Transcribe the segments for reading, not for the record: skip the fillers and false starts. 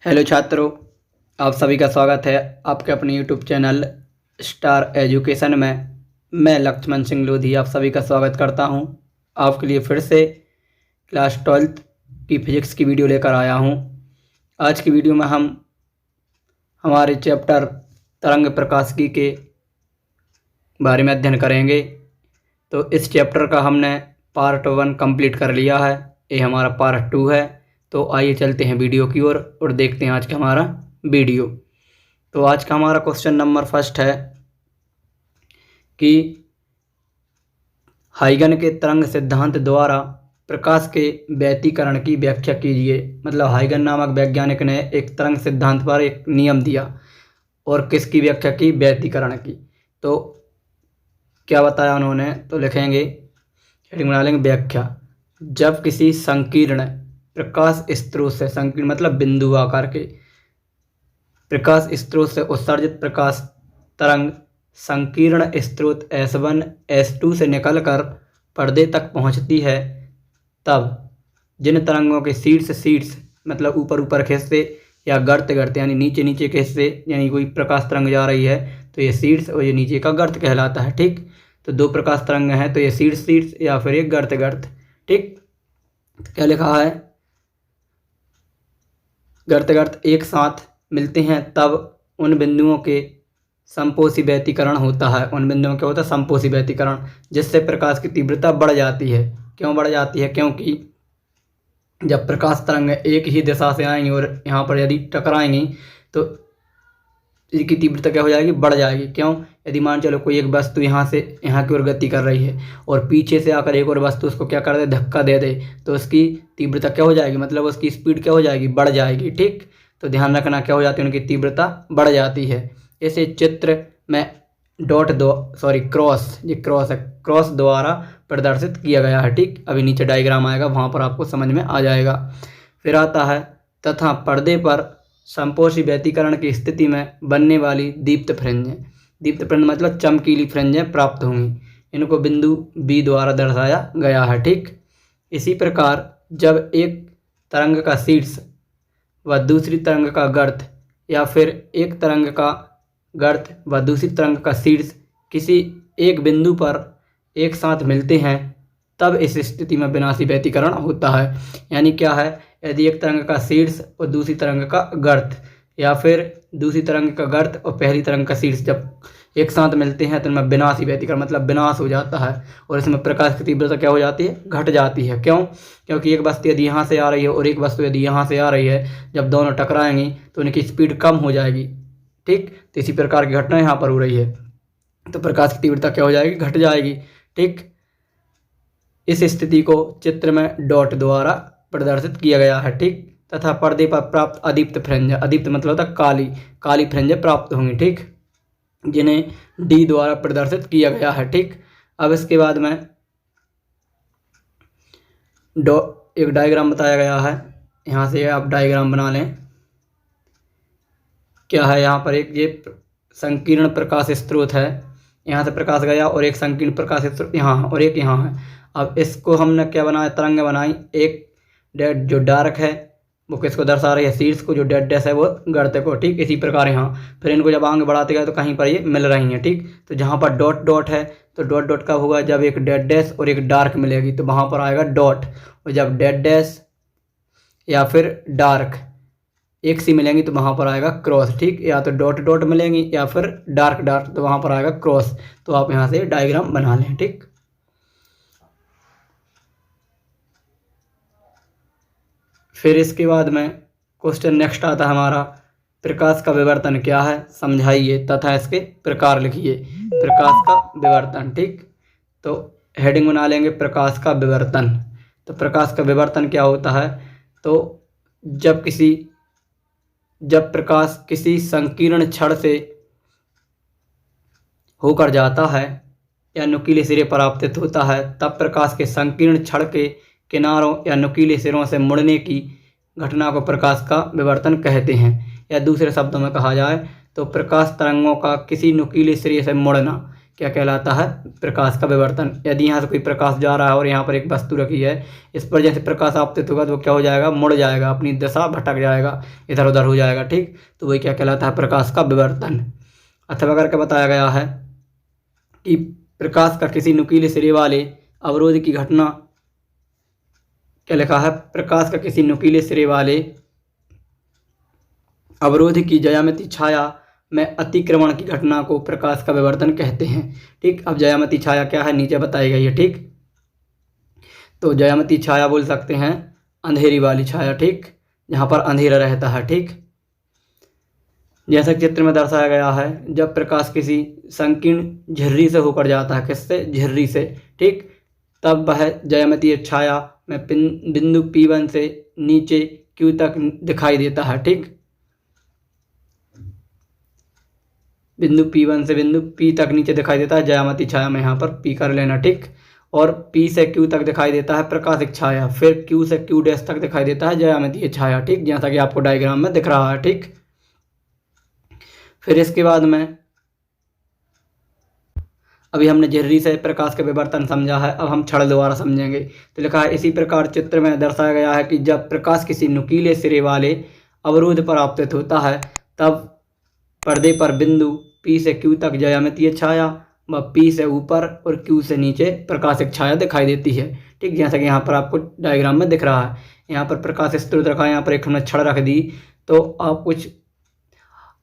Hello छात्रों, आप सभी का स्वागत है आपके अपने यूट्यूब चैनल स्टार एजुकेशन में। मैं लक्ष्मण सिंह लोधी आप सभी का स्वागत करता हूं। आपके लिए फिर से क्लास 12th की फिजिक्स की वीडियो लेकर आया हूं। आज की वीडियो में हम हमारे चैप्टर तरंग प्रकाशिकी के बारे में अध्ययन करेंगे। तो इस चैप्टर का हमने पार्ट 1 कंप्लीट कर लिया है, ये हमारा पार्ट 2 है। तो आइए चलते हैं वीडियो की ओर और देखते हैं आज का हमारा वीडियो। तो आज का हमारा क्वेश्चन नंबर फर्स्ट है कि हाइगन के तरंग सिद्धांत द्वारा प्रकाश के व्यतिकरण की व्याख्या कीजिए। मतलब हाइगन नामक वैज्ञानिक ने एक तरंग सिद्धांत पर एक नियम दिया और किसकी व्याख्या की? व्यतिकरण की। तो क्या बताया उन्होंने? तो लिखेंगे, हेडिंग बना लेंगे व्याख्या। जब किसी संकीर्ण प्रकाश स्रोत से, संकीर्ण मतलब बिंदु आकार के प्रकाश स्रोत से उत्सर्जित प्रकाश तरंग संकीर्ण स्रोत S1 S2 से निकलकर पर्दे तक पहुंचती है, तब जिन तरंगों के शीर्ष मतलब ऊपर के हिस्से या गर्त यानी नीचे के हिस्से, यानी कोई प्रकाश तरंग जा रही है तो ये शीर्ष और ये नीचे का गर्त कहलाता है। ठीक, तो दो प्रकाश तरंग हैं तो ये शीर्ष या फिर एक गर्त। ठीक, तो क्या लिखा है? गर्त एक साथ मिलते हैं तब उन बिंदुओं के संपोषी व्यतिकरण होता है। उन बिंदुओं क्या होता है? संपोषी व्यतिकरण, जिससे प्रकाश की तीव्रता बढ़ जाती है। क्यों बढ़ जाती है? क्योंकि जब प्रकाश तरंग एक ही दिशा से आएंगी और यहाँ पर यदि टकराएंगी तो इसकी तीव्रता क्या हो जाएगी? बढ़ जाएगी। क्यों? यदि मान चलो कोई एक वस्तु यहाँ से यहाँ की ओर गति कर रही है और पीछे से आकर एक और वस्तु उसको क्या कर दे? धक्का दे दे, तो उसकी तीव्रता क्या हो जाएगी? मतलब उसकी स्पीड क्या हो जाएगी? बढ़ जाएगी। ठीक, तो ध्यान रखना क्या हो जाती है? उनकी तीव्रता बढ़ जाती है। इसे चित्र में क्रॉस द्वारा प्रदर्शित किया गया है। ठीक, अभी नीचे डायग्राम आएगा, वहाँ पर आपको समझ में आ जाएगा। फिर आता है, तथा पर्दे पर संपोषी व्यतिकरण की स्थिति में बनने वाली दीप्त फ्रिंज मतलब चमकीली फ्रिंजें प्राप्त होंगी। इनको बिंदु B द्वारा दर्शाया गया है। ठीक, इसी प्रकार जब एक तरंग का शीर्ष व दूसरी तरंग का गर्त या फिर एक तरंग का गर्त व दूसरी तरंग का शीर्ष किसी एक बिंदु पर एक साथ मिलते हैं, तब इस स्थिति में विनाशी व्यतिकरण होता है। यानी क्या है? यदि एक तरंग का शीर्ष और दूसरी तरंग का गर्त या फिर दूसरी तरंग का गर्त और पहली तरंग का शीर्ष जब एक साथ मिलते हैं तो इनमें विनाशी व्यतिकरण मतलब विनाश हो जाता है और इसमें प्रकाश की तीव्रता क्या हो जाती है? घट जाती है। क्यों? क्योंकि एक वस्तु यदि यहाँ से आ रही है और एक वस्तु यदि यहाँ से आ रही है, जब दोनों टकराएंगी तो उनकी स्पीड कम हो जाएगी। ठीक, तो इसी प्रकार की घटना यहाँ पर हो रही है, तो प्रकाश की तीव्रता क्या हो जाएगी? घट जाएगी। ठीक, इस स्थिति को चित्र में डॉट द्वारा प्रदर्शित किया गया है। ठीक, तथा पर्दे पर प्राप्त अदीप्त मतलब होता काली फ्रिंजें प्राप्त होंगी। ठीक, जिन्हें D द्वारा प्रदर्शित किया गया है। ठीक, अब इसके बाद में एक डायग्राम बताया गया है, यहाँ से आप डायग्राम बना लें। क्या है? यहाँ पर एक ये संकीर्ण प्रकाश स्रोत है, यहाँ से प्रकाश गया और एक संकीर्ण प्रकाश स्रोत यहाँ और एक यहाँ है। अब इसको हमने क्या बनाया? तरंग बनाई। एक डेड जो डार्क है वो किसको दर्शा रही है? शीर्ष को। जो डेड डैश है वो गर्त को। ठीक, इसी प्रकार यहाँ फिर इनको जब आगे बढ़ाते गए तो कहीं पर ये मिल रही हैं। ठीक, तो जहाँ पर डॉट है तो डॉट कब होगा? जब एक डेड डैश और एक डार्क मिलेगी तो वहाँ पर आएगा डॉट, और जब डेड डैश या फिर डार्क एक सी मिलेंगी तो वहाँ पर आएगा क्रॉस। ठीक, या तो डॉट मिलेंगी या फिर डार्क तो वहाँ पर आएगा क्रॉस। तो आप यहाँ से डायग्राम बना लें। ठीक, फिर इसके बाद में क्वेश्चन नेक्स्ट आता है हमारा, प्रकाश का विवर्तन क्या है? समझाइए तथा इसके प्रकार लिखिए। प्रकाश का विवर्तन। ठीक, तो हेडिंग बना लेंगे प्रकाश का विवर्तन। तो प्रकाश का विवर्तन क्या होता है? तो जब प्रकाश किसी संकीर्ण छड़ से होकर जाता है या नुकीले सिरे पर आपतित होता है, तब प्रकाश के संकीर्ण छड़ के किनारों या नुकीले सिरों से मुड़ने की घटना को प्रकाश का विवर्तन कहते हैं। या दूसरे शब्दों में कहा जाए तो प्रकाश तरंगों का किसी नुकीले सिरे से मुड़ना क्या कहलाता है, प्रकाश का विवर्तन। यदि यहाँ से कोई प्रकाश जा रहा है और यहाँ पर एक वस्तु रखी है, इस पर जैसे प्रकाश आपतित होगा तो वो क्या हो जाएगा, मुड़ जाएगा, अपनी दिशा भटक जाएगा, इधर उधर हो जाएगा, ठीक। तो वही क्या कहलाता है, प्रकाश का विवर्तन। अथवा करके बताया गया है कि प्रकाश का किसी नुकीले सिरे वाले अवरोध की घटना, क्या लिखा है, प्रकाश का किसी नुकीले सिरे वाले अवरोध की ज्यामितीय छाया में अतिक्रमण की घटना को प्रकाश का विवर्तन कहते हैं, ठीक। अब ज्यामितीय छाया क्या है, नीचे बताई गई है, ठीक। तो ज्यामितीय छाया बोल सकते हैं अंधेरी वाली छाया, ठीक, जहाँ पर अंधेरा रहता है, ठीक। जैसा चित्र में दर्शाया गया है, जब प्रकाश किसी संकीर्ण झिर्री से होकर जाता है, किससे, झिर्री से, ठीक, तब वह ज्यामितीय छाया में बिंदु P1 से नीचे Q तक दिखाई देता है, ठीक। बिंदु P1 से बिंदु P तक नीचे दिखाई देता है ज्यामितीय छाया में, यहाँ पर P कर लेना, ठीक। और P से Q तक दिखाई देता है प्रकाशिक छाया, फिर Q से Q डैश तक दिखाई देता है ज्यामितीय छाया, ठीक, जैसा कि आपको डायग्राम में दिख रहा है, ठीक। फिर इसके बाद में अभी हमने झिर्री से प्रकाश का विवर्तन समझा है, अब हम छड़ द्वारा समझेंगे। तो लिखा है, इसी प्रकार चित्र में दर्शाया गया है कि जब प्रकाश किसी नुकीले सिरे वाले अवरोध पर आपतित होता है, तब पर्दे पर बिंदु P से Q तक ज्यामितीय छाया व P से ऊपर और Q से नीचे प्रकाशिक छाया दिखाई देती है, ठीक, जैसा कि यहाँ पर आपको डायग्राम में दिख रहा है। यहाँ पर प्रकाश स्रोत रखा है, यहाँ पर एक हमने छड़ रख दी, तो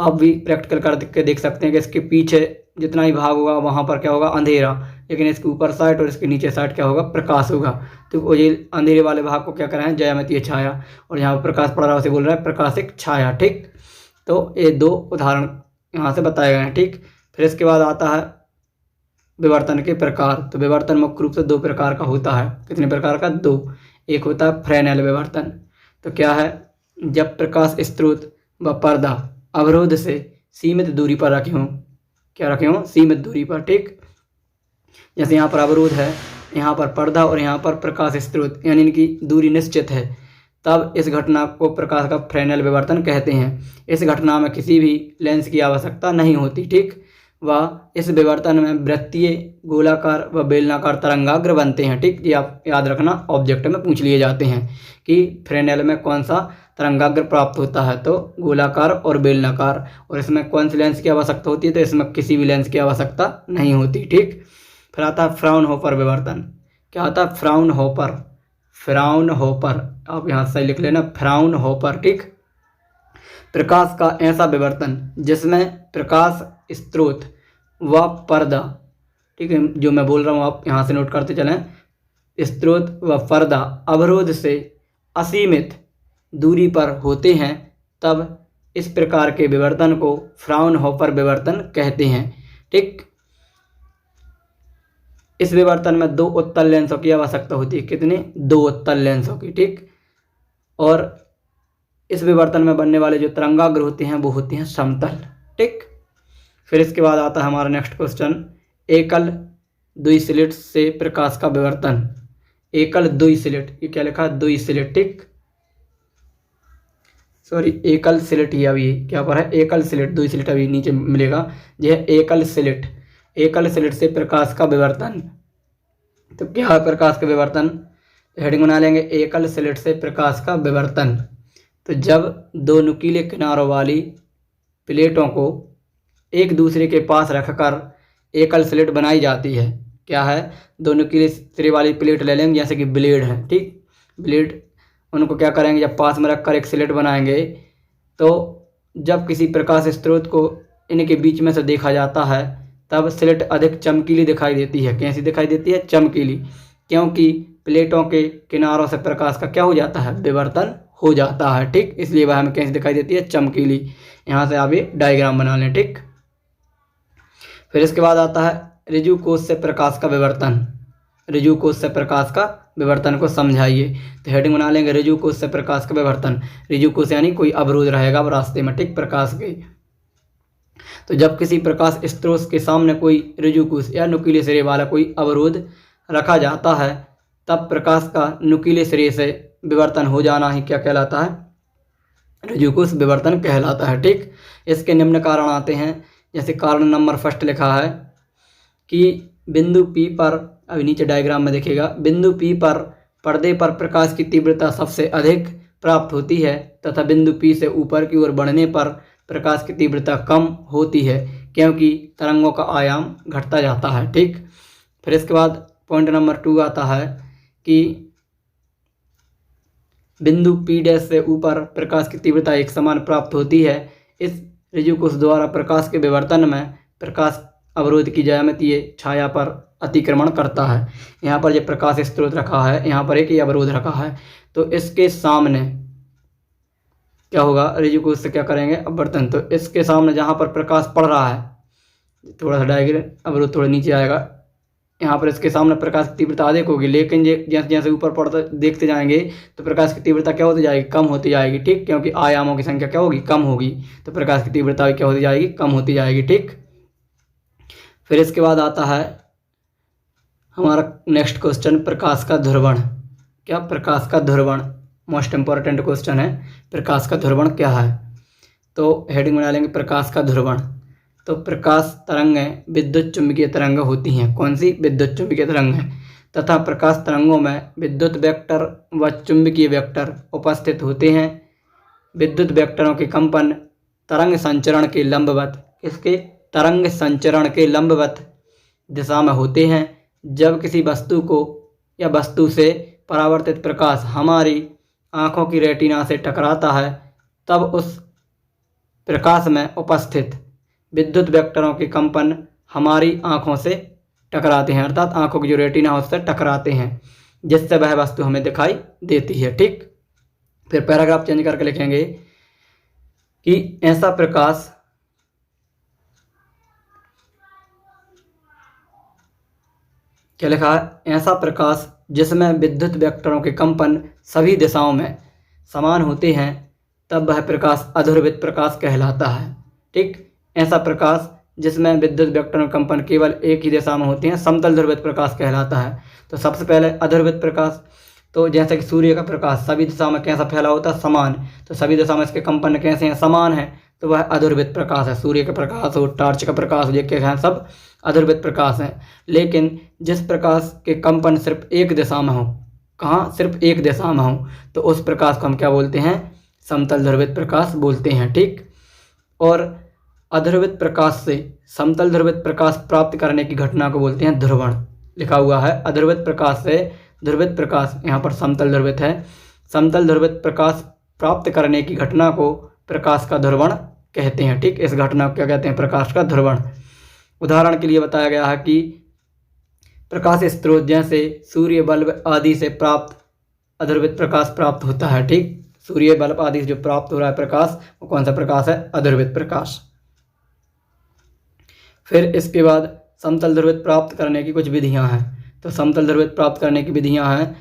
आप भी प्रैक्टिकल करके देख सकते हैं कि इसके पीछे जितना ही भाग होगा वहाँ पर क्या होगा, अंधेरा, लेकिन इसके ऊपर साइड और इसके नीचे साइड क्या होगा, प्रकाश होगा। तो ये अंधेरे वाले भाग को क्या कर रहे हैं, ज्यामितीय छाया, और यहाँ पर प्रकाश पड़ रहा है उसे बोल रहा है प्रकाशिक छाया, ठीक। तो ये दो उदाहरण यहाँ से बताए गए हैं, ठीक। फिर इसके बाद आता है विवर्तन के प्रकार। तो विवर्तन मुख्य रूप से दो प्रकार का होता है। कितने प्रकार का, दो। एक होता है फ्रेनेल विवर्तन। तो क्या है, जब प्रकाश स्रोत व पर्दा अवरोध से सीमित दूरी पर रखे हों, क्या रखे हों, सीमित दूरी पर, ठीक। जैसे यहाँ पर अवरोध है, यहाँ पर पर्दा और यहाँ पर प्रकाश स्रोत, यानी इनकी दूरी निश्चित है, तब इस घटना को प्रकाश का फ्रेनेल विवर्तन कहते हैं। इस घटना में किसी भी लेंस की आवश्यकता नहीं होती, ठीक। व इस विवर्तन में वृत्तीय, गोलाकार व बेलनाकार तरंगाग्र बनते हैं, ठीक। ये आप याद रखना, ऑब्जेक्ट में पूछ लिए जाते हैं कि फ्रेनेल में कौन सा तरंगाग्र प्राप्त होता है, तो गोलाकार और बेलनाकार। और इसमें कौन सी लेंस की आवश्यकता होती है, तो इसमें किसी भी लेंस की आवश्यकता नहीं होती, ठीक। फिर आता है फ्राउनहोफर विवर्तन। क्या आता है, फ्राउनहोफर, फ्राउनहोफर, आप यहाँ सही लिख लेना, फ्राउनहोफर, ठीक। प्रकाश का ऐसा विवर्तन जिसमें प्रकाश स्रोत व पर्दा, ठीक है, जो मैं बोल रहा हूँ आप यहाँ से नोट करते चलें, स्रोत व पर्दा अवरोध से असीमित दूरी पर होते हैं, तब इस प्रकार के विवर्तन को फ्राउनहोफर विवर्तन कहते हैं, ठीक। इस विवर्तन में दो उत्तल लेंसों की आवश्यकता होती है। कितने, दो उत्तल लेंसों की, ठीक। और इस विवर्तन में बनने वाले जो तरंगाग्र होते हैं वो होते हैं समतल, ठीक। फिर इसके बाद आता है हमारा नेक्स्ट क्वेश्चन, एकल द्वि स्लिट से प्रकाश का विवर्तन। एकल द्वि स्लिट, ये क्या लिखा है, द्वि स्लिट, ठीक, सॉरी एकल स्लिट, ही अभी क्या पर है, एकल स्लिट, द्वि स्लिट अभी नीचे मिलेगा, यह एकल स्लिट, एकल स्लिट से प्रकाश का विवर्तन। तो क्या है प्रकाश का विवर्तन, हेडिंग बना लेंगे, एकल स्लिट से प्रकाश का विवर्तन। तो जब दो नुकीले किनारों वाली प्लेटों को एक दूसरे के पास रखकर एकल स्लिट बनाई जाती है। क्या है, दो नुकीले सिरे वाली प्लेट ले लेंगे, जैसे कि ब्लेड है, ठीक, ब्लेड, उनको क्या करेंगे, जब पास में रखकर एक स्लिट बनाएंगे, तो जब किसी प्रकाश स्रोत को इनके बीच में से देखा जाता है, तब स्लिट अधिक चमकीली दिखाई देती है। कैसी दिखाई देती है, चमकीली, क्योंकि प्लेटों के किनारों से प्रकाश का क्या हो जाता है, विवर्तन हो जाता है, ठीक। इसलिए वह हमें कैसी दिखाई देती है, चमकीली। यहाँ से आप ये डायग्राम बना लें, ठीक। फिर इसके बाद आता है ऋजु कोश से प्रकाश का विवर्तन। ऋजु कोश से प्रकाश का विवर्तन को समझाइए। तो हेडिंग बना लेंगे, ऋजु कोश से प्रकाश का विवर्तन। ऋजु कोश यानी कोई अवरोध रहेगा रास्ते में, ठीक, प्रकाश के। तो जब किसी प्रकाश स्रोत के सामने कोई ऋजु कोश या नुकीले सिरे वाला कोई अवरोध रखा जाता है, तब प्रकाश का नुकीले सिरे से विवर्तन हो जाना ही क्या कहलाता है, ऋजु कोश विवर्तन कहलाता है, ठीक। इसके निम्न कारण आते हैं, जैसे कारण नंबर फर्स्ट लिखा है, कि बिंदु P पर, अभी नीचे डायग्राम में देखिएगा, बिंदु P पर पर्दे पर प्रकाश की तीव्रता सबसे अधिक प्राप्त होती है तथा बिंदु P से ऊपर की ओर बढ़ने पर प्रकाश की तीव्रता कम होती है, क्योंकि तरंगों का आयाम घटता जाता है। ठीक, फिर इसके बाद पॉइंट नंबर 2 आता है कि बिंदु P' से ऊपर प्रकाश की तीव्रता एक समान प्राप्त होती है। इस ऋजुकोष द्वारा प्रकाश के विवर्तन में प्रकाश अवरोध की ज्यामितीय छाया पर अतिक्रमण करता है। यहाँ पर जो प्रकाश स्रोत रखा है, यहाँ पर एक ये अवरोध रखा है, तो इसके सामने क्या होगा, ऋजुकोष से क्या करेंगे अपवर्तन, तो इसके सामने जहाँ पर प्रकाश पड़ रहा है, थोड़ा सा डायग्राम अवरोध थोड़ा नीचे आएगा, यहाँ पर इसके सामने प्रकाश की तीव्रता अधिक होगी, लेकिन जैसे जैसे ऊपर पड़ता देखते जाएंगे तो प्रकाश की तीव्रता क्या होती जाएगी, कम होती जाएगी। ठीक, क्योंकि आयामों की संख्या क्या होगी, कम होगी, तो प्रकाश की तीव्रता भी क्या होती जाएगी, कम होती जाएगी। ठीक, फिर इसके बाद आता है हमारा नेक्स्ट क्वेश्चन, प्रकाश का ध्रुवण। क्या, प्रकाश का ध्रुवण मोस्ट इंपॉर्टेंट क्वेश्चन है। प्रकाश का ध्रुवण क्या है, तो हेडिंग बना लेंगे प्रकाश का ध्रुवण। तो प्रकाश तरंगें विद्युत चुंबकीय तरंग होती हैं। कौन सी, विद्युत चुंबकीय तरंग है, तथा प्रकाश तरंगों में विद्युत वेक्टर व चुंबकीय वेक्टर उपस्थित होते हैं। विद्युत वेक्टरों के कंपन तरंग संचरण के लंबवत, इसके तरंग संचरण के लंबवत दिशा में होते हैं। जब किसी वस्तु को या वस्तु से परावर्तित प्रकाश हमारी आँखों की रेटिना से टकराता है, तब उस प्रकाश में उपस्थित विद्युत वेक्टरों के कंपन हमारी आँखों से टकराते हैं, अर्थात आँखों की जो रेटिना है उससे टकराते हैं, जिससे वह वस्तु हमें दिखाई देती है। ठीक, फिर पैराग्राफ चेंज करके लिखेंगे कि ऐसा प्रकाश क्या लिखा है, ऐसा प्रकाश जिसमें विद्युत वेक्टरों के कंपन सभी दिशाओं में समान होते हैं, तब वह प्रकाश अध्रुवित प्रकाश कहलाता है। ठीक, ऐसा प्रकाश जिसमें विद्युत वेक्टरों के कंपन केवल एक ही दिशा में होते हैं समतल ध्रुवित प्रकाश कहलाता है। तो सबसे पहले अध्रुवित प्रकाश, तो जैसे कि सूर्य का प्रकाश सभी दिशा में कैसा फैला होता है, समान, तो सभी दिशा में इसके कंपन कैसे हैं, समान है, तो वह अध्रुवित प्रकाश है। सूर्य का प्रकाश हो, टार्च का प्रकाश हो, ये क्या है, सब अध्रुवित प्रकाश हैं। लेकिन जिस प्रकाश के कंपन सिर्फ एक दिशा में हो, कहाँ, सिर्फ एक दिशा में हो, तो उस प्रकाश को हम क्या बोलते हैं, समतल ध्रुवित प्रकाश बोलते हैं। ठीक, और अध्रुवित प्रकाश से समतल ध्रुवित प्रकाश प्राप्त करने की घटना को बोलते हैं ध्रुवण। लिखा हुआ है अध्रुवित प्रकाश से ध्रुवित प्रकाश, यहाँ पर समतल ध्रुवित है, समतल ध्रुवित प्रकाश प्राप्त करने की घटना को प्रकाश का ध्रुवण कहते हैं। ठीक, इस घटना को क्या कहते हैं, प्रकाश का ध्रुवण। उदाहरण के लिए बताया गया है कि प्रकाश स्रोत जैसे सूर्य बल्ब आदि से प्राप्त अध्रुवित प्रकाश प्राप्त होता है। ठीक, सूर्य बल्ब आदि से जो प्राप्त हो रहा है प्रकाश, वो कौन सा प्रकाश है, अध्रुवित प्रकाश। फिर इसके बाद समतल ध्रुवित प्राप्त करने की कुछ विधियां हैं। तो समतल ध्रुवित प्राप्त करने की विधियां हैं,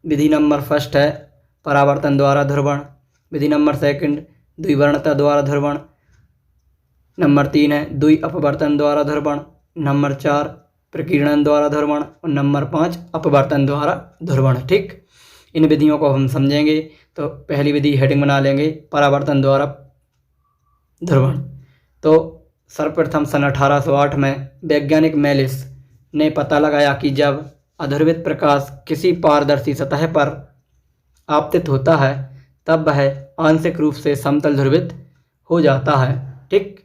विधि नंबर फर्स्ट है परावर्तन द्वारा ध्रुवण, विधि नंबर सेकंड द्विवर्णता द्वारा ध्रुवण, नंबर 3 है द्वि अपवर्तन द्वारा ध्रुवण, नंबर 4 प्रकीर्णन द्वारा ध्रुवण और नंबर 5 अपवर्तन द्वारा ध्रुवण। ठीक, इन विधियों को हम समझेंगे। तो पहली विधि हेडिंग बना लेंगे परावर्तन द्वारा ध्रुवण। तो सर्वप्रथम सन 1808 में वैज्ञानिक मेलिस ने पता लगाया कि जब अध्रुवित प्रकाश किसी पारदर्शी सतह पर आपतित होता है, तब वह आंशिक रूप से समतल ध्रुवित हो जाता है। ठीक,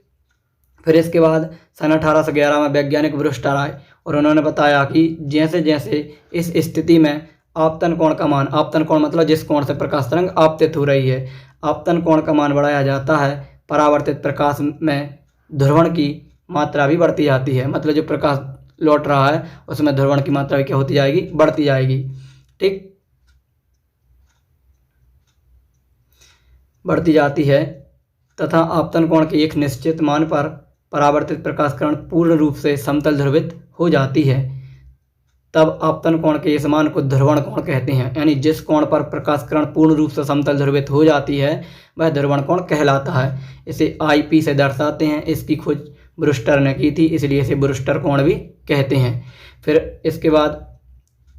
फिर इसके बाद सन 1811 में वैज्ञानिक ब्रूस्टर आए और उन्होंने बताया कि जैसे जैसे इस स्थिति में आपतन कोण का मान, आपतन कोण मतलब जिस कोण से प्रकाश तरंग आपतित हो रही है, आपतन कोण का मान बढ़ाया जाता है, परावर्तित प्रकाश में ध्रुवण की मात्रा भी बढ़ती जाती है। मतलब जो प्रकाश लौट रहा है उसमें ध्रुवण की मात्रा भी क्या होती जाएगी, बढ़ती जाएगी। ठीक, बढ़ती जाती है तथा आपतन कोण के एक निश्चित मान पर परावर्तित प्रकाश किरण पूर्ण रूप से समतल ध्रुवित हो जाती है। तब आपतन कोण के इस मान को ध्रुवण कोण कहते हैं। यानी जिस कोण पर प्रकाश किरण पूर्ण रूप से समतल ध्रुवित हो जाती है वह ध्रुवण कोण कहलाता है। इसे IP से दर्शाते हैं। इसकी खोज ब्रूस्टर ने की थी, इसलिए इसे ब्रूस्टर कोण भी कहते हैं। फिर इसके बाद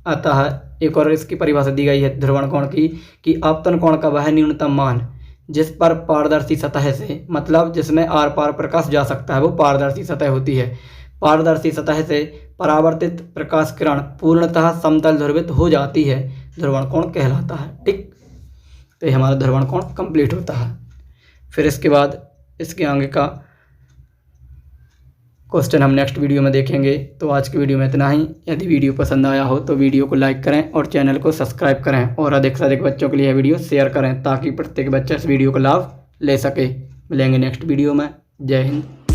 आता है एक और इसकी परिभाषा दी गई है ध्रुवण कोण की कि आपतन कोण का वह न्यूनतम मान जिस पर पारदर्शी सतह से, मतलब जिसमें आर पार प्रकाश जा सकता है, वो पारदर्शी सतह होती है, पारदर्शी सतह से परावर्तित प्रकाश किरण पूर्णतः समतल ध्रुवित हो जाती है, ध्रुवण कोण कहलाता है। ठीक, तो ये हमारा ध्रुवण कोण कंप्लीट होता है। फिर इसके बाद इसके आगे का क्वेश्चन हम नेक्स्ट वीडियो में देखेंगे। तो आज की वीडियो में इतना ही। यदि वीडियो पसंद आया हो तो वीडियो को लाइक करें और चैनल को सब्सक्राइब करें और अधिक से अधिक बच्चों के लिए वीडियो शेयर करें ताकि प्रत्येक बच्चा इस वीडियो का लाभ ले सके। मिलेंगे नेक्स्ट वीडियो में। जय हिंद।